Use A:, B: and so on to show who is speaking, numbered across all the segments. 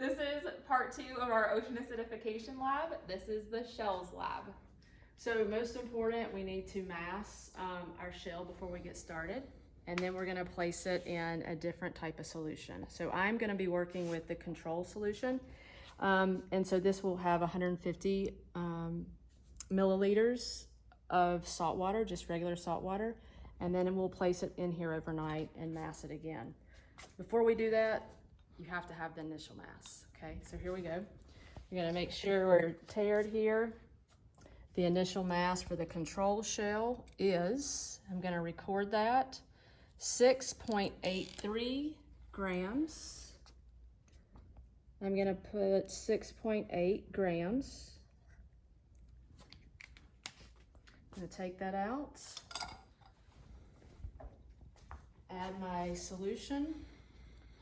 A: This is part 2 of our ocean acidification lab. This is the shells lab.
B: So most important, we need to mass our shell before we get started. And then we're gonna place it in a different type of solution. So I'm gonna be working with the control solution. And so this will have 150 milliliters of salt water, just regular salt water. And then we'll place it in here overnight and mass it again. Before we do that, you have to have the initial mass, okay? So here we go. You're gonna make sure we're teared here. The initial mass for the control shell is, I'm gonna record that, 6.83 grams. I'm gonna put 6.8 grams. I'm gonna take that out. Add my solution,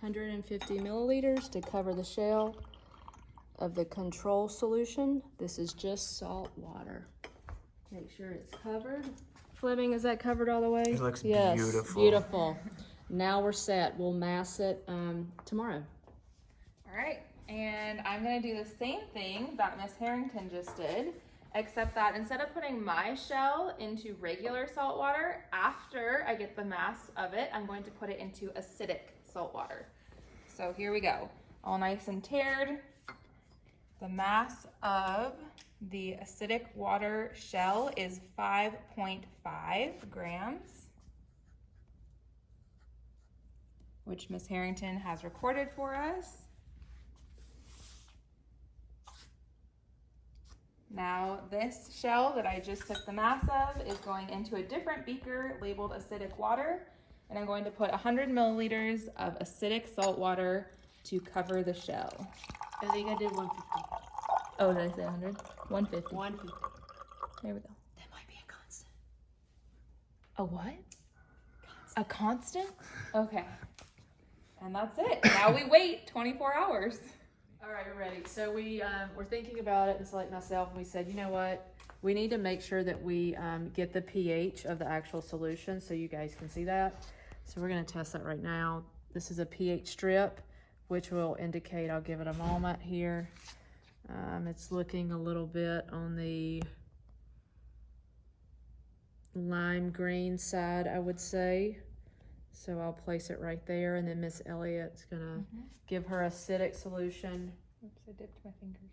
B: 150 milliliters to cover the shell of the control solution. This is just salt water. Make sure it's covered. Fleming, is that covered all the way?
C: It looks
B: yes,
C: beautiful.
B: Beautiful. Now we're set. We'll mass it tomorrow.
A: All right, and I'm gonna do the same thing that Miss Harrington just did, except that instead of putting my shell into regular salt water, after I get the mass of it, I'm going to put it into acidic salt water. So here we go, all nice and teared. The mass of the acidic water shell is 5.5 grams, which Miss Harrington has recorded for us. Now this shell that I just took the mass of is going into a different beaker labeled acidic water, and I'm going to put 100 milliliters of acidic salt water to cover the shell.
B: I think I did 150.
A: Oh, did I say 100? 150.
B: 150.
A: There we go.
B: That might be a constant.
A: A what? A constant? Okay. And that's it. Now we wait 24 hours.
B: All right, we're ready. So we were thinking about it, and like myself, and we said, you know what? We need to make sure that we get the pH of the actual solution so you guys can see that. So we're gonna test that right now. This is a pH strip, which will indicate, I'll give it a moment here. It's looking a little bit on the lime green side, I would say. So I'll place it right there, and then Miss Elliott's gonna give her acidic solution.
A: Oops, I dipped my fingers.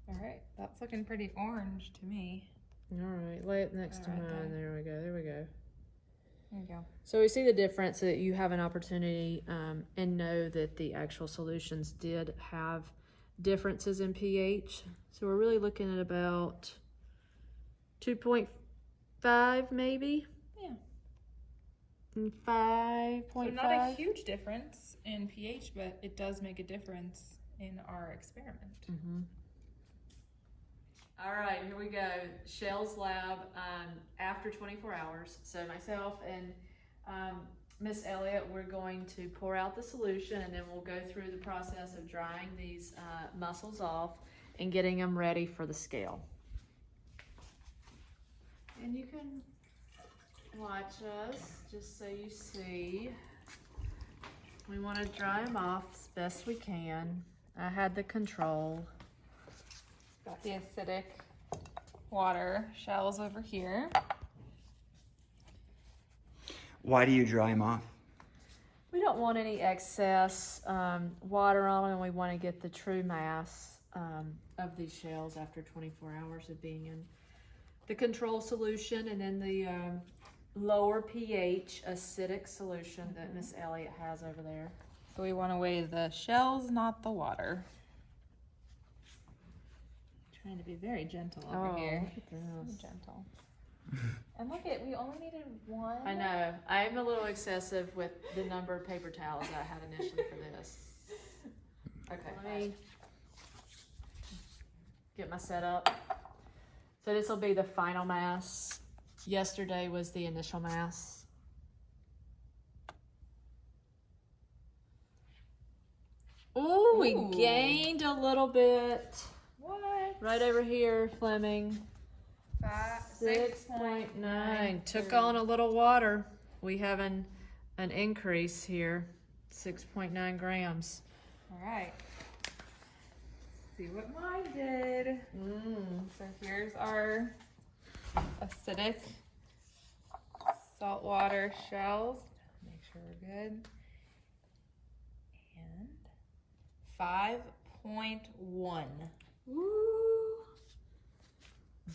A: All right, that's looking pretty orange to me.
B: All right, lay it next to
A: Right
B: mine. There we go, there we go.
A: There you go.
B: So we see the difference, that you have an opportunity and know that the actual solutions did have differences in pH. So we're really looking at about 2.5 maybe?
A: Yeah.
B: 5.5.
A: So not a huge difference in pH, but it does make a difference in our experiment.
B: All right, here we go. Shells lab after 24 hours. So myself and Miss Elliott, we're going to pour out the solution, and then we'll go through the process of drying these mussels off and getting them ready for the scale. And you can watch us just so you see. We want to dry them off as best we can. I had the control.
A: Got the acidic water shells over here.
C: Why do you dry them off?
B: We don't want any excess water on them, and we want to get the true mass of these shells after 24 hours of being in the control solution, and then the lower pH acidic solution that Miss Elliott has over there.
A: So we want to weigh the shells, not the water. Trying to be very gentle over here.
B: Look at this.
A: So gentle. And look at, we only needed one.
B: I know. I am a little excessive with the number of paper towels that I had initially for this. Okay, let me get my setup. So this will be the final mass. Yesterday was the initial mass. Ooh, we gained a little bit.
A: What?
B: Right over here, Fleming.
A: 6.9.
B: 6.9. Took on a little water. We have an increase here. 6.9 grams.
A: All right. Let's see what mine did. So here's our acidic saltwater shells. Make sure we're good. And 5.1.
B: Woo!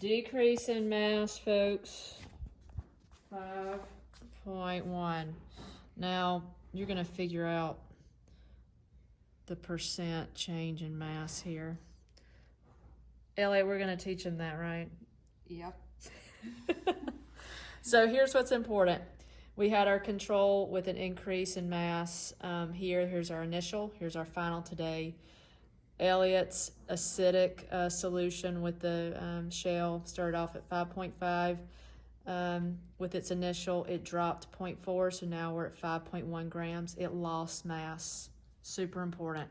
B: Decrease in mass, folks. 5.1. Now, you're going to figure out the percent change in mass here. Elliot, we're going to teach them that, right?
A: Yep.
B: So here's what's important. We had our control with an increase in mass. Here's our initial. Here's our final today. Elliot's acidic solution with the shell started off at 5.5. With its initial, it dropped 0.4, so now we're at 5.1 grams. It lost mass. Super important.